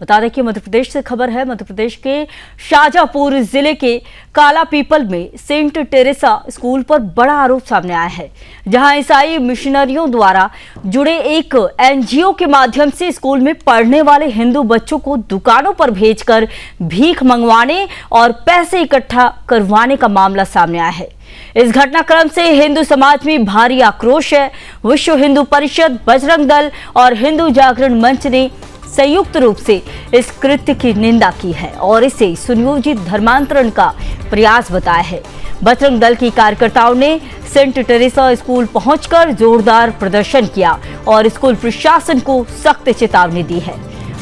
बता दें कि मध्य प्रदेश से खबर है। मध्य प्रदेश के शाजापुर जिले के काला पीपल में सेंट टेरेसा स्कूल पर बड़ा आरोप सामने आया है, जहां ईसाई मिशनरियों द्वारा जुड़े एक एनजीओ के माध्यम से स्कूल में पढ़ने वाले हिंदू बच्चों को दुकानों पर भेजकर भीख मंगवाने और पैसे इकट्ठा करवाने का मामला सामने आया है। इस घटनाक्रम से हिंदू समाज में भारी आक्रोश है। विश्व हिंदू परिषद, बजरंग दल और हिंदू जागरण मंच ने संयुक्त रूप से इस कृत्य की निंदा की है और इसे सुनियोजित धर्मांतरण का प्रयास बताया है। बजरंग दल की कार्यकर्ताओं ने सेंट टेरेसा स्कूल पहुंचकर जोरदार प्रदर्शन किया और स्कूल प्रशासन को सख्त चेतावनी दी है।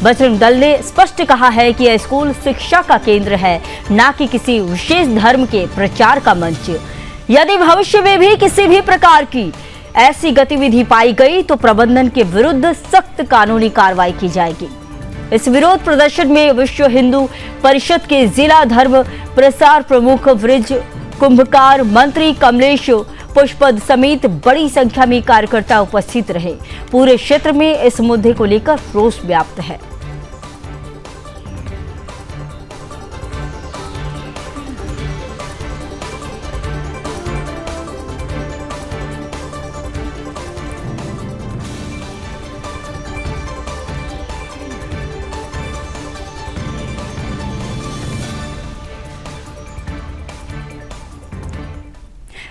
बजरंग दल ने स्पष्ट कहा है कि यह स्कूल शिक्षा का केंद्र है, न कि किसी विशेष धर्म के प्रचार का मंच। यदि भविष्य में भी किसी भी प्रकार की ऐसी गतिविधि पाई गई तो प्रबंधन के विरुद्ध सख्त कानूनी कार्रवाई की जाएगी। इस विरोध प्रदर्शन में विश्व हिंदू परिषद के जिला धर्म प्रसार प्रमुख वृज कुंभकार, मंत्री कमलेश पुष्पद समेत बड़ी संख्या में कार्यकर्ता उपस्थित रहे। पूरे क्षेत्र में इस मुद्दे को लेकर रोष व्याप्त है।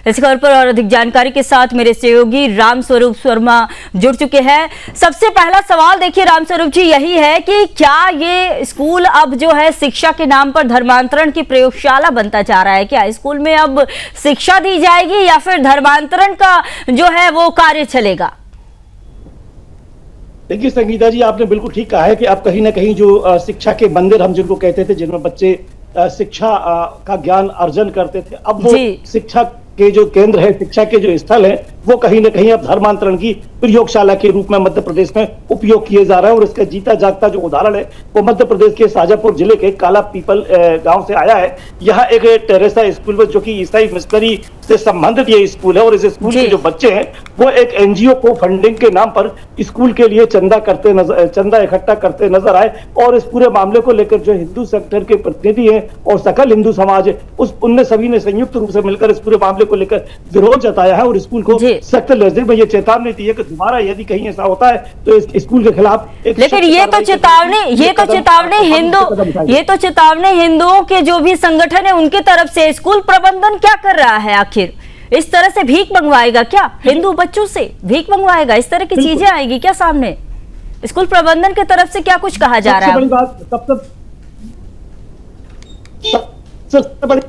इस खबर पर और अधिक जानकारी के साथ मेरे सहयोगी रामस्वरूप शर्मा जुड़ चुके हैं। सबसे पहला सवाल देखिए रामस्वरूप जी, यही है कि क्या ये स्कूल अब जो है शिक्षा के नाम पर धर्मांतरण की प्रयोगशाला बनता जा रहा है? क्या स्कूल में अब शिक्षा दी जाएगी या फिर धर्मांतरण का जो है वो कार्य चलेगा? देखिए संगीता जी, आपने बिल्कुल ठीक कहा है कि अब कहीं ना कहीं जो शिक्षा के मंदिर हम जिनको कहते थे, जिनमें बच्चे शिक्षा का ज्ञान अर्जन करते थे, अब वो शिक्षा के जो केंद्र है, शिक्षा के जो स्थल है, वो कहीं ना कहीं अब धर्मांतरण की प्रयोगशाला के रूप में मध्य प्रदेश में उपयोग किए जा रहा है। और इसका जीता जागता जो उदाहरण है वो मध्य प्रदेश के शाजापुर जिले के काला पीपल गांव से आया है। यहाँ एक टेरेसा स्कूल में, जो कि ईसाई मिशनरी से संबंधित ये स्कूल है, और इस स्कूल के जो बच्चे हैं वो एक एनजीओ को फंडिंग के नाम पर स्कूल के लिए चंदा इकट्ठा करते नजर आए। और इस पूरे मामले को लेकर जो हिंदू सेक्टर के प्रतिनिधि हैं और सकल हिंदू समाज है, उनने सभी ने संयुक्त रूप से मिलकर इस पूरे मामले को लेकर विरोध जताया है और स्कूल को सख्त लहजे में ये चेतावनी दी है कि दोबारा यदि कहीं ऐसा होता है तो इस स्कूल के खिलाफ एक, लेकिन ये तो चेतावनी हिंदुओं के जो भी संगठन है उनकी तरफ से स्कूल प्रबंधन क्या कर रहा है? आखिर इस तरह से भीख मंगवाएगा क्या? हिंदू बच्चों से भीख मंगवाएगा? इस तरह की चीजें आएगी क्या सामने? स्कूल प्रबंधन की तरफ से क्या कुछ कहा जा रहा है? सबसे बड़ी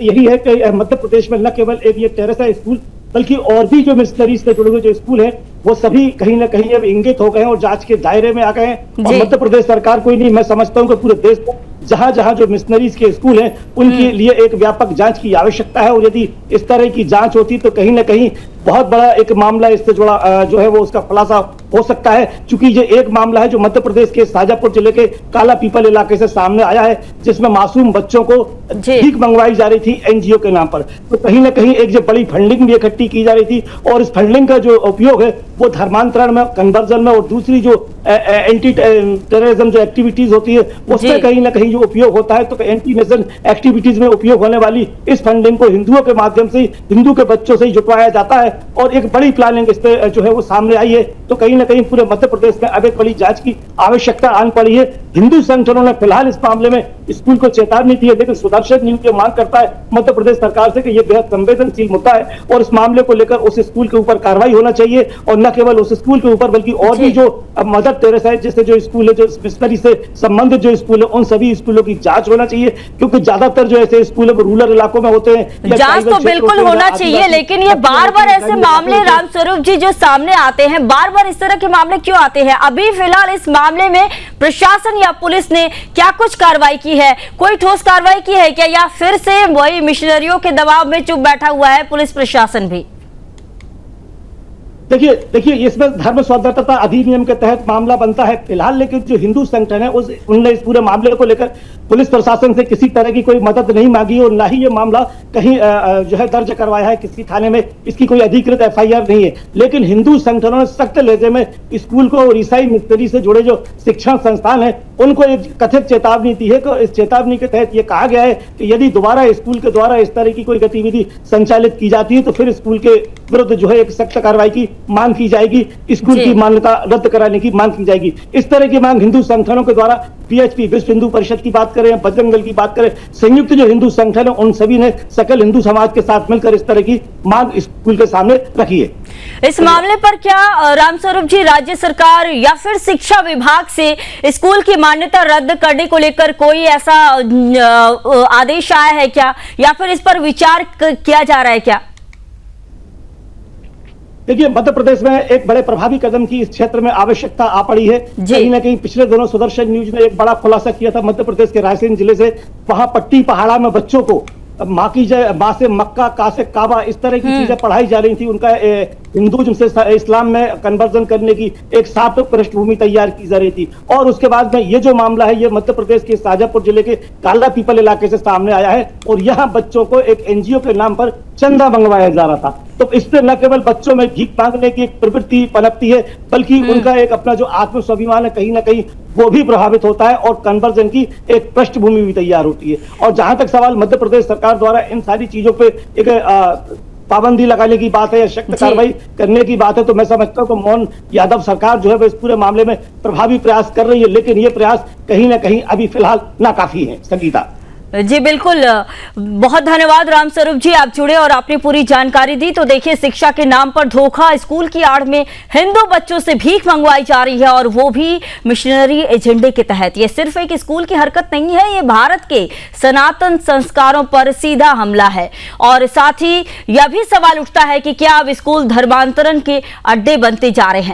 यही है कि मध्य प्रदेश में न केवल एक ये टेरेसा स्कूल, बल्कि और भी जो मिशनरी से जुड़े हुए जो स्कूल है वो सभी कहीं ना कहीं अब इंगित हो गए हैं और जांच के दायरे में आ गए हैं। और मध्य प्रदेश सरकार कोई नहीं, मैं समझता हूं कि पूरे देश में जहां जहां जो मिशनरीज के स्कूल हैं उनके लिए एक व्यापक जांच की आवश्यकता है। और यदि इस तरह की जांच होती तो कहीं ना कहीं बहुत बड़ा एक मामला इससे जुड़ा जो है वो उसका खुलासा हो सकता है। क्योंकि ये एक मामला है जो मध्य प्रदेश के शाजापुर जिले के काला पीपल इलाके से सामने आया है, जिसमें मासूम बच्चों को भीख मंगवाई जा रही थी एनजीओ के नाम पर। तो कहीं ना कहीं एक जो बड़ी फंडिंग भी इकट्ठी की जा रही थी और इस फंडिंग का जो उपयोग है वो धर्मांतरण में, कन्वर्जन में, और दूसरी जो एंटी टेररिज्म जो एक्टिविटीज होती है उसमें कहीं ना कहीं जो उपयोग होता है। तो एंटी नेशन एक्टिविटीज में उपयोग होने वाली इस फंडिंग को हिंदुओं के माध्यम से, हिंदू के बच्चों से ही जुटवाया जाता है और एक बड़ी प्लानिंग इस पे जो है वो सामने आई है। तो कहीं ना कहीं पूरे मध्य प्रदेश में अब एक बड़ी जांच की आवश्यकता आन पड़ी है। हिंदू संगठनों ने फिलहाल इस मामले में स्कूल को चेतावनी दी है, लेकिन सुदर्शन न्यूज ये मांग करता है मध्य प्रदेश सरकार से कि यह बेहद संवेदनशील मुद्दा है और इस मामले को लेकर उस स्कूल के ऊपर कार्रवाई होना चाहिए। और न केवल उस स्कूल के ऊपर बल्कि और भी जो मदर टेरेसा है, जैसे जो स्कूल है, जो मिशनरी से संबंधित जो स्कूल है, उन सभी स्कूलों की जांच होना चाहिए। क्योंकि ज्यादातर जो ऐसे स्कूल है रूरल इलाकों में होते हैं। जांच तो बिल्कुल होना चाहिए, लेकिन ये बार बार ऐसे मामले रामस्वरूप जी जो सामने आते हैं, बार बार इस तरह के मामले क्यों आते हैं? अभी फिलहाल इस मामले में प्रशासन या पुलिस ने क्या कुछ कार्रवाई की है? कोई ठोस कार्रवाई की है क्या, या फिर से वही मिशनरियों के दबाव में चुप बैठा हुआ है पुलिस प्रशासन भी? देखिए इसमें धर्म स्वतंत्रता अधिनियम के तहत मामला बनता है फिलहाल, लेकिन जो हिंदू संगठन है उनने इस पूरे मामले को लेकर पुलिस प्रशासन से किसी तरह की कोई मदद नहीं मांगी और ना ही ये मामला कहीं जो है दर्ज करवाया है किसी थाने में, इसकी कोई अधिकृत एफआईआर नहीं है। लेकिन हिंदू संगठनों ने सख्त लहजे में स्कूल को और ईसाई मिशनरी से जुड़े जो शिक्षण संस्थान है उनको एक कथित चेतावनी दी है। तो इस चेतावनी के तहत ये कहा गया है कि यदि दोबारा स्कूल के द्वारा इस तरह की कोई गतिविधि संचालित की जाती है तो फिर स्कूल के विरुद्ध जो है एक सख्त कार्रवाई की मांग की जाएगी, स्कूल की मान्यता रद्द कराने की मांग की जाएगी। इस तरह की मांग हिंदू संगठनों के द्वारा पीएचपी विश्व हिंदू परिषद की बात करें, बजरंग दल की बात करें, संयुक्त जो हिंदू संगठन है उन सभी ने सकल हिंदू समाज के साथ मिलकर इस तरह की मांग स्कूल के सामने रखी है। इस मामले पर क्या रामस्वरूप जी राज्य सरकार या फिर शिक्षा विभाग से स्कूल की मान्यता रद्द करने को लेकर कोई ऐसा आदेश आया है क्या, या फिर इस पर विचार किया जा रहा है क्या? देखिए मध्य प्रदेश में एक बड़े प्रभावी कदम की इस क्षेत्र में आवश्यकता आ पड़ी है। कहीं ना कहीं पिछले दिनों सुदर्शन न्यूज ने एक बड़ा खुलासा किया था मध्य प्रदेश के रायसेन जिले से। वहां पट्टी पहाड़ा में बच्चों को माँ से मक्का, का से काबा इस तरह की चीजें पढ़ाई जा रही थी। उनका हिंदुइज्म से इस्लाम में कन्वर्जन करने की एक साफ पृष्ठभूमि तैयार की जा रही थी। और उसके बाद में ये जो मामला है ये मध्य प्रदेश के शाजापुर जिले के काला पीपल इलाके से सामने आया है और यहाँ बच्चों को एक एनजीओ के नाम पर चंदा मंगवाया जा रहा था। तो इससे न केवल बच्चों में भीख मांगने की एक प्रवृत्ति पनपती है बल्कि उनका एक अपना जो आत्म स्वाभिमान है कहीं ना कहीं वो भी प्रभावित होता है और कन्वर्जन की एक पृष्ठभूमि भी तैयार होती है। और जहां तक सवाल मध्य प्रदेश सरकार द्वारा इन सारी चीजों पे एक पाबंदी लगाने की बात है या सख्त कार्रवाई करने की बात है तो मैं समझता हूँ कि मोहन यादव सरकार जो है वो इस पूरे मामले में प्रभावी प्रयास कर रही है, लेकिन ये प्रयास कहीं ना कहीं अभी फिलहाल नाकाफी है। संगीता जी बिल्कुल, बहुत धन्यवाद रामस्वरूप जी, आप जुड़े और आपने पूरी जानकारी दी। तो देखिए शिक्षा के नाम पर धोखा, स्कूल की आड़ में हिंदू बच्चों से भीख मंगवाई जा रही है और वो भी मिशनरी एजेंडे के तहत। ये सिर्फ एक स्कूल की हरकत नहीं है, ये भारत के सनातन संस्कारों पर सीधा हमला है। और साथ ही यह भी सवाल उठता है कि क्या अब स्कूल धर्मांतरण के अड्डे बनते जा रहे हैं।